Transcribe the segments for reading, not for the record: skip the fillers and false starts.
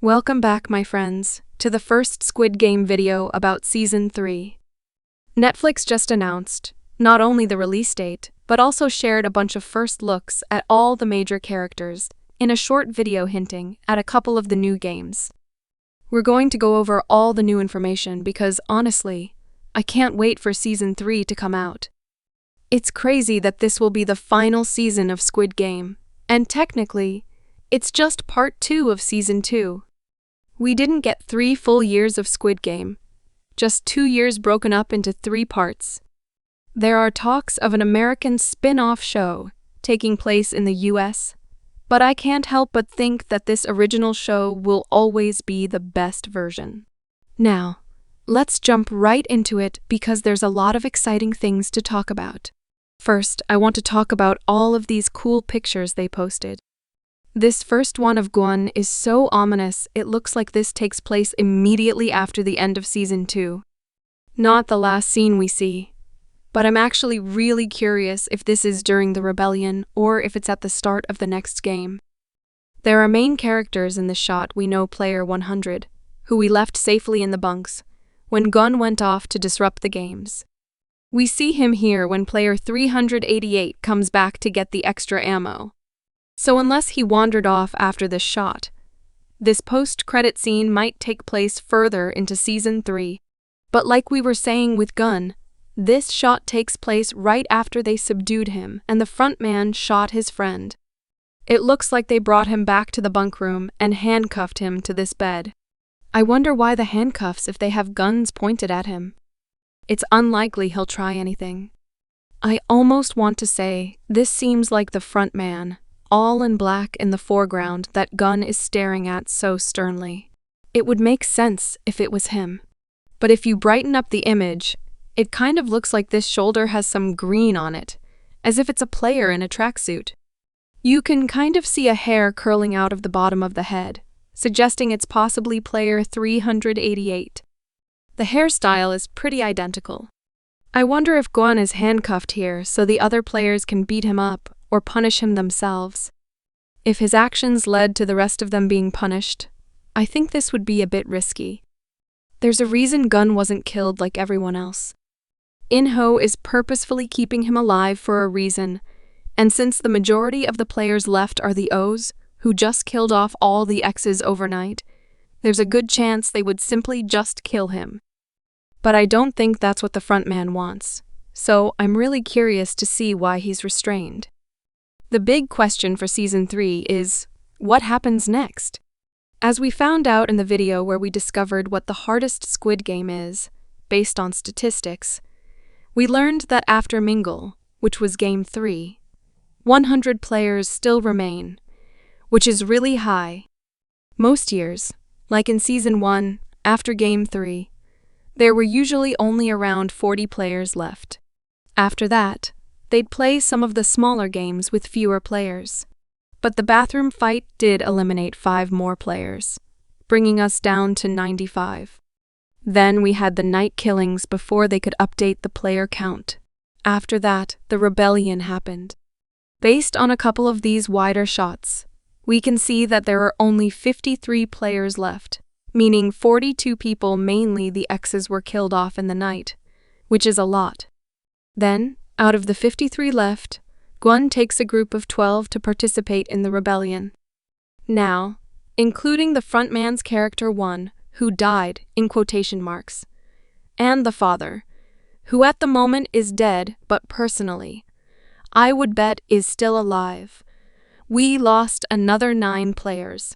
Welcome back, my friends, to the first Squid Game video about Season 3. Netflix just announced not only the release date, but also shared a bunch of first looks at all the major characters in a short video hinting at a couple of the new games. We're going to go over all the new information because, honestly, I can't wait for Season 3 to come out. It's crazy that this will be the final season of Squid Game, and technically, it's just part 2 of Season 2. We didn't get 3 full years of Squid Game, just 2 years broken up into 3 parts. There are talks of an American spin-off show taking place in the US, but I can't help but think that this original show will always be the best version. Now, let's jump right into it because there's a lot of exciting things to talk about. First, I want to talk about all of these cool pictures they posted. This first one of Gi-Hun is so ominous, it looks like this takes place immediately after the end of Season 2. Not the last scene we see, but I'm actually really curious if this is during the rebellion or if it's at the start of the next game. There are main characters in the shot. We know player 100, who we left safely in the bunks when Gi-Hun went off to disrupt the games. We see him here when player 388 comes back to get the extra ammo. So unless he wandered off after this shot, this post-credit scene might take place further into Season 3. But like we were saying with Gi-Hun, this shot takes place right after they subdued him and the front man shot his friend. It looks like they brought him back to the bunk room and handcuffed him to this bed. I wonder why the handcuffs if they have guns pointed at him. It's unlikely he'll try anything. I almost want to say this seems like the front man, all in black in the foreground that Gi-Hun is staring at so sternly. It would make sense if it was him. But if you brighten up the image, it kind of looks like this shoulder has some green on it, as if it's a player in a tracksuit. You can kind of see a hair curling out of the bottom of the head, suggesting it's possibly player 388. The hairstyle is pretty identical. I wonder if Gi-Hun is handcuffed here so the other players can beat him up or punish him themselves. If his actions led to the rest of them being punished, I think this would be a bit risky. There's a reason Gi-Hun wasn't killed like everyone else. In-ho is purposefully keeping him alive for a reason, and since the majority of the players left are the O's, who just killed off all the X's overnight, there's a good chance they would simply just kill him. But I don't think that's what the front man wants, so I'm really curious to see why he's restrained. The big question for Season 3 is, what happens next? As we found out in the video where we discovered what the hardest Squid Game is, based on statistics, we learned that after Mingle, which was Game 3, 100 players still remain, which is really high. Most years, like in Season 1, after Game 3, there were usually only around 40 players left. After that, they'd play some of the smaller games with fewer players. But the bathroom fight did eliminate 5 more players, bringing us down to 95. Then we had the night killings before they could update the player count. After that, the rebellion happened. Based on a couple of these wider shots, we can see that there are only 53 players left, meaning 42 people, mainly the X's, were killed off in the night, which is a lot. Then, out of the 53 left, Gi-Hun takes a group of 12 to participate in the rebellion. Now, including the frontman's character 1, who died, in quotation marks, and the father, who at the moment is dead, but personally, I would bet is still alive. We lost another 9 players.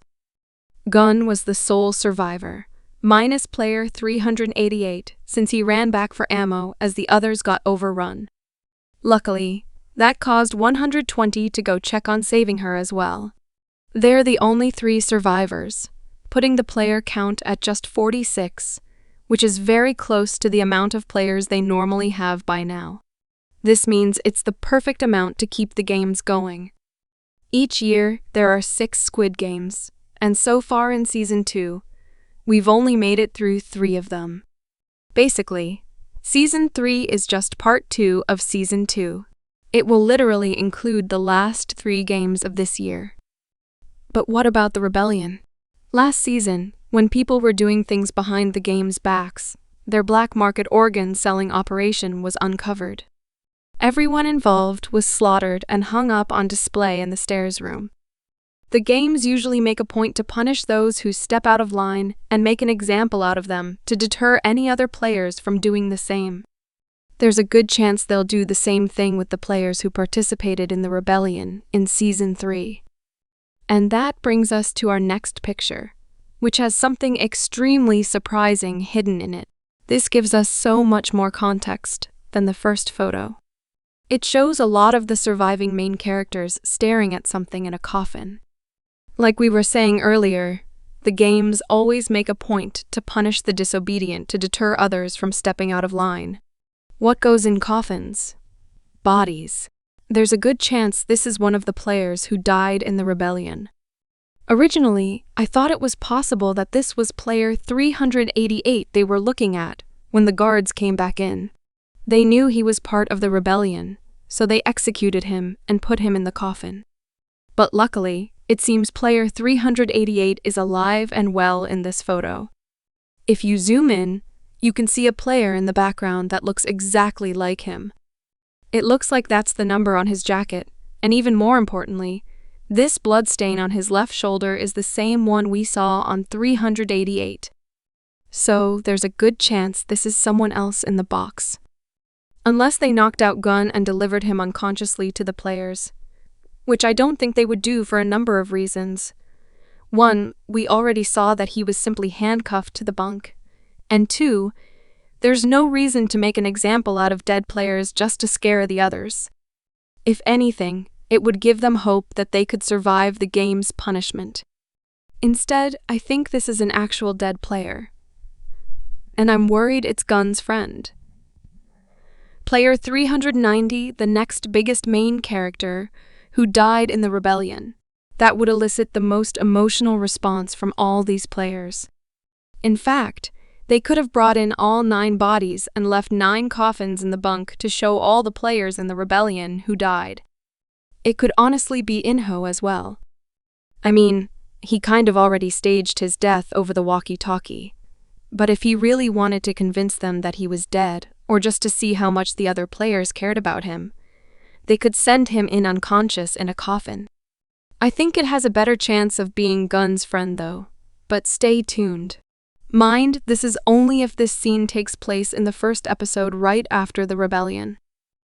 Gi-Hun was the sole survivor, minus player 388, since he ran back for ammo as the others got overrun. Luckily, that caused 120 to go check on saving her as well. They're the only 3 survivors, putting the player count at just 46, which is very close to the amount of players they normally have by now. This means it's the perfect amount to keep the games going. Each year, there are 6 Squid Games, and so far in Season 2, we've only made it through 3 of them. Basically, Season 3 is just part 2 of Season 2. It will literally include the last 3 games of this year. But what about the rebellion? Last season, when people were doing things behind the game's backs, their black market organ selling operation was uncovered. Everyone involved was slaughtered and hung up on display in the stairs room. The games usually make a point to punish those who step out of line and make an example out of them to deter any other players from doing the same. There's a good chance they'll do the same thing with the players who participated in the rebellion in Season 3. And that brings us to our next picture, which has something extremely surprising hidden in it. This gives us so much more context than the first photo. It shows a lot of the surviving main characters staring at something in a coffin. Like we were saying earlier, the games always make a point to punish the disobedient to deter others from stepping out of line. What goes in coffins? Bodies. There's a good chance this is one of the players who died in the rebellion. Originally, I thought it was possible that this was player 388 they were looking at when the guards came back in. They knew he was part of the rebellion, so they executed him and put him in the coffin. But luckily, it seems player 388 is alive and well in this photo. If you zoom in, you can see a player in the background that looks exactly like him. It looks like that's the number on his jacket, and even more importantly, this bloodstain on his left shoulder is the same one we saw on 388. So, there's a good chance this is someone else in the box. Unless they knocked out Gi-Hun and delivered him unconsciously to the players, which I don't think they would do for a number of reasons. One, we already saw that he was simply handcuffed to the bunk. And two, there's no reason to make an example out of dead players just to scare the others. If anything, it would give them hope that they could survive the game's punishment. Instead, I think this is an actual dead player. And I'm worried it's Gi-Hun's friend. Player 390, the next biggest main character, who died in the rebellion. That would elicit the most emotional response from all these players. In fact, they could have brought in all 9 bodies and left 9 coffins in the bunk to show all the players in the rebellion who died. It could honestly be Gi-Hun as well. I mean, he kind of already staged his death over the walkie-talkie. But if he really wanted to convince them that he was dead, or just to see how much the other players cared about him, they could send him in unconscious in a coffin. I think it has a better chance of being Gi-Hun's friend though, but stay tuned. Mind, this is only if this scene takes place in the first episode right after the rebellion.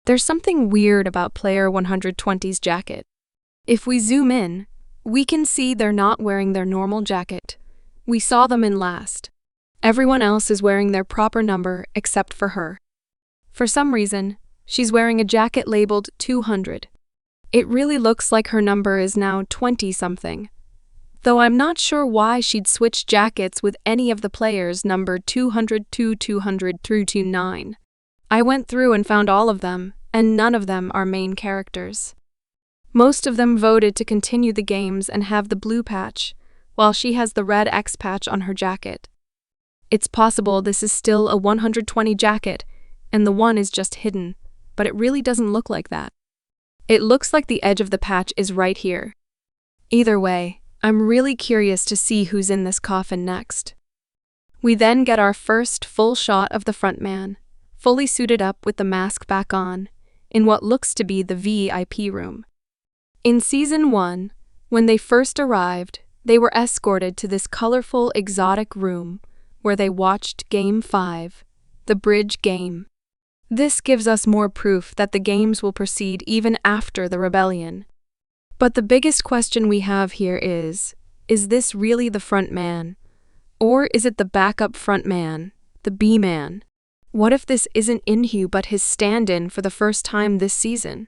There's something weird about player 120's jacket. If we zoom in, we can see they're not wearing their normal jacket. We saw them in last. Everyone else is wearing their proper number except for her. For some reason, she's wearing a jacket labeled 200. It really looks like her number is now 20-something. Though I'm not sure why she'd switch jackets with any of the players numbered 200 to 200 through to 9. I went through and found all of them, and none of them are main characters. Most of them voted to continue the games and have the blue patch, while she has the red X patch on her jacket. It's possible this is still a 120 jacket, and the one is just hidden, but it really doesn't look like that. It looks like the edge of the patch is right here. Either way, I'm really curious to see who's in this coffin next. We then get our first full shot of the front man, fully suited up with the mask back on, in what looks to be the VIP room. In Season 1, when they first arrived, they were escorted to this colorful, exotic room where they watched Game 5, the bridge game. This gives us more proof that the games will proceed even after the rebellion. But the biggest question we have here is this really the front man? Or is it the backup front man, the B-man? What if this isn't Gi-Hun but his stand-in for the first time this season?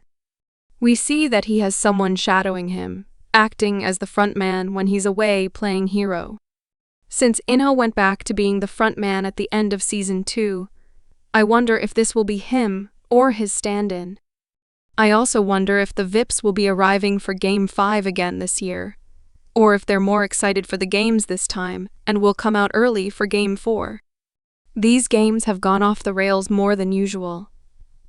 We see that he has someone shadowing him, acting as the front man when he's away playing hero. Since Gi-Hun went back to being the front man at the end of Season 2, I wonder if this will be him or his stand-in. I also wonder if the VIPs will be arriving for Game 5 again this year, or if they're more excited for the games this time and will come out early for Game 4. These games have gone off the rails more than usual,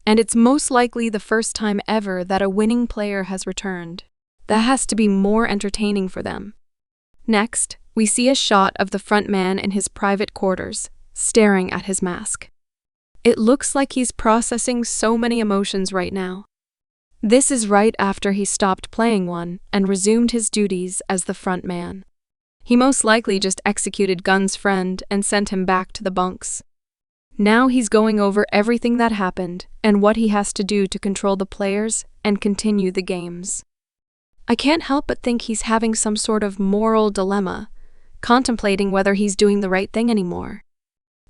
and it's most likely the first time ever that a winning player has returned. That has to be more entertaining for them. Next, we see a shot of the front man in his private quarters, staring at his mask. It looks like he's processing so many emotions right now. This is right after he stopped playing one and resumed his duties as the front man. He most likely just executed Gun's friend and sent him back to the bunks. Now he's going over everything that happened and what he has to do to control the players and continue the games. I can't help but think he's having some sort of moral dilemma, contemplating whether he's doing the right thing anymore.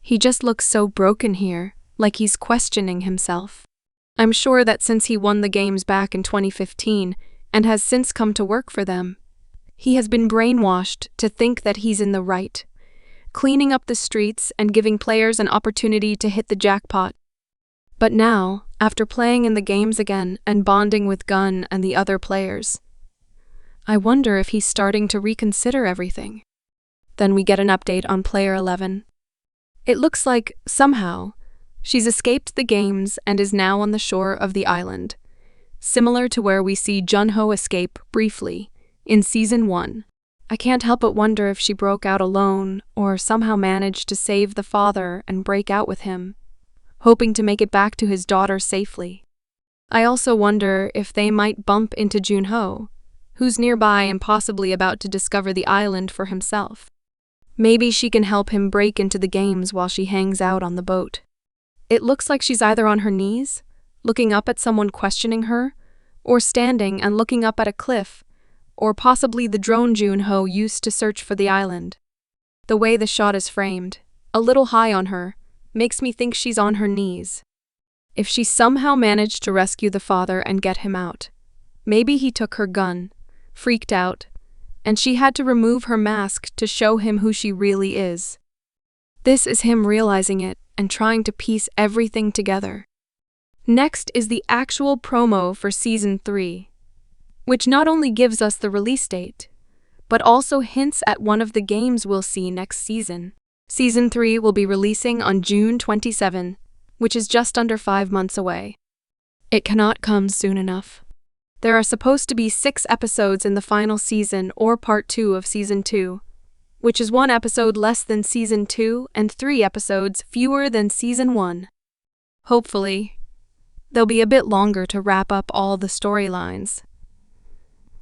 He just looks so broken here, like he's questioning himself. I'm sure that since he won the games back in 2015 and has since come to work for them, he has been brainwashed to think that he's in the right, cleaning up the streets and giving players an opportunity to hit the jackpot. But now, after playing in the games again and bonding with Gun and the other players, I wonder if he's starting to reconsider everything. Then we get an update on Player 11. It looks like, somehow, she's escaped the games and is now on the shore of the island, similar to where we see Gi-Hun escape briefly in Season 1. I can't help but wonder if she broke out alone or somehow managed to save the father and break out with him, hoping to make it back to his daughter safely. I also wonder if they might bump into Gi-Hun, who's nearby and possibly about to discover the island for himself. Maybe she can help him break into the games while she hangs out on the boat. It looks like she's either on her knees, looking up at someone questioning her, or standing and looking up at a cliff, or possibly the drone Gi-Hun used to search for the island. The way the shot is framed, a little high on her, makes me think she's on her knees. If she somehow managed to rescue the father and get him out, maybe he took her gun, freaked out, and she had to remove her mask to show him who she really is. This is him realizing it and trying to piece everything together. Next is the actual promo for Season 3, which not only gives us the release date, but also hints at one of the games we'll see next season. Season 3 will be releasing on June 27, which is just under 5 months away. It cannot come soon enough. There are supposed to be 6 episodes in the final season or Part 2 of Season 2, which is 1 episode less than Season 2 and 3 episodes fewer than Season 1. Hopefully, they'll be a bit longer to wrap up all the storylines,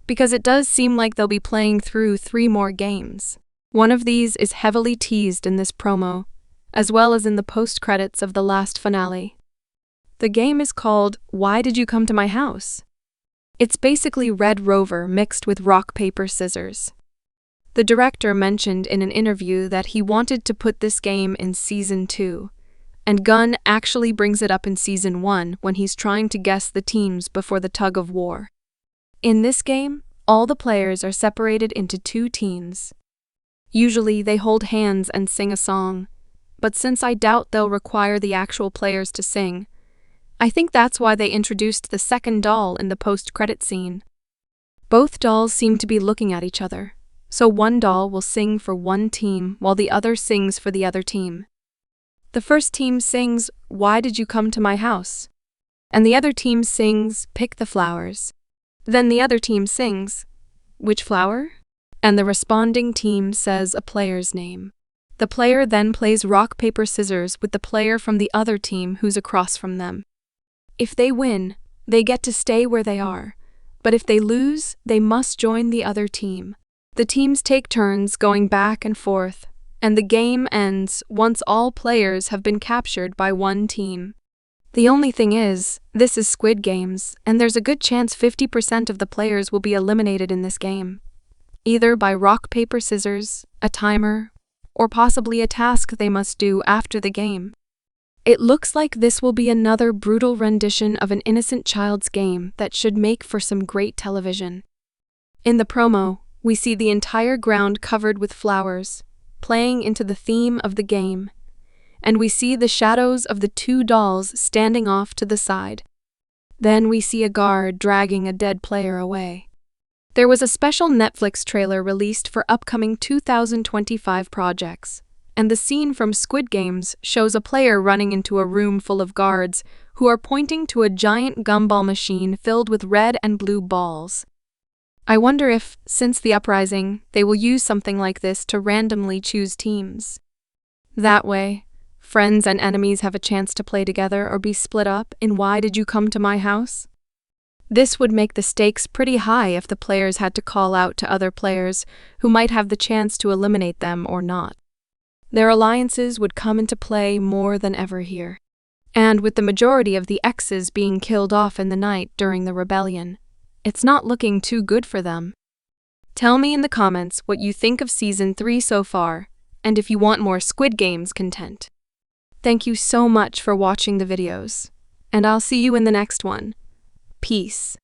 because it does seem like they'll be playing through 3 more games. One of these is heavily teased in this promo, as well as in the post-credits of the last finale. The game is called Why Did You Come to My House? It's basically Red Rover mixed with rock, paper, scissors. The director mentioned in an interview that he wanted to put this game in Season 2, and Gun actually brings it up in Season 1 when he's trying to guess the teams before the tug of war. In this game, all the players are separated into 2 teams. Usually they hold hands and sing a song, but since I doubt they'll require the actual players to sing, I think that's why they introduced the second doll in the post-credit scene. Both dolls seem to be looking at each other, so one doll will sing for one team while the other sings for the other team. The first team sings, "Why did you come to my house?" and the other team sings, "Pick the flowers." Then the other team sings, "Which flower?" and the responding team says a player's name. The player then plays rock, paper, scissors with the player from the other team who's across from them. If they win, they get to stay where they are, but if they lose, they must join the other team. The teams take turns going back and forth, and the game ends once all players have been captured by one team. The only thing is, this is Squid Games, and there's a good chance 50% of the players will be eliminated in this game, either by rock, paper, scissors, a timer, or possibly a task they must do after the game. It looks like this will be another brutal rendition of an innocent child's game that should make for some great television. In the promo, we see the entire ground covered with flowers, playing into the theme of the game, and we see the shadows of the 2 dolls standing off to the side. Then we see a guard dragging a dead player away. There was a special Netflix trailer released for upcoming 2025 projects, and the scene from Squid Games shows a player running into a room full of guards who are pointing to a giant gumball machine filled with red and blue balls. I wonder if, since the uprising, they will use something like this to randomly choose teams. That way, friends and enemies have a chance to play together or be split up in Why Did You Come to My House? This would make the stakes pretty high if the players had to call out to other players who might have the chance to eliminate them or not. Their alliances would come into play more than ever here. And with the majority of the exes being killed off in the night during the rebellion, it's not looking too good for them. Tell me in the comments what you think of Season 3 so far, and if you want more Squid Games content. Thank you so much for watching the videos, and I'll see you in the next one. Peace.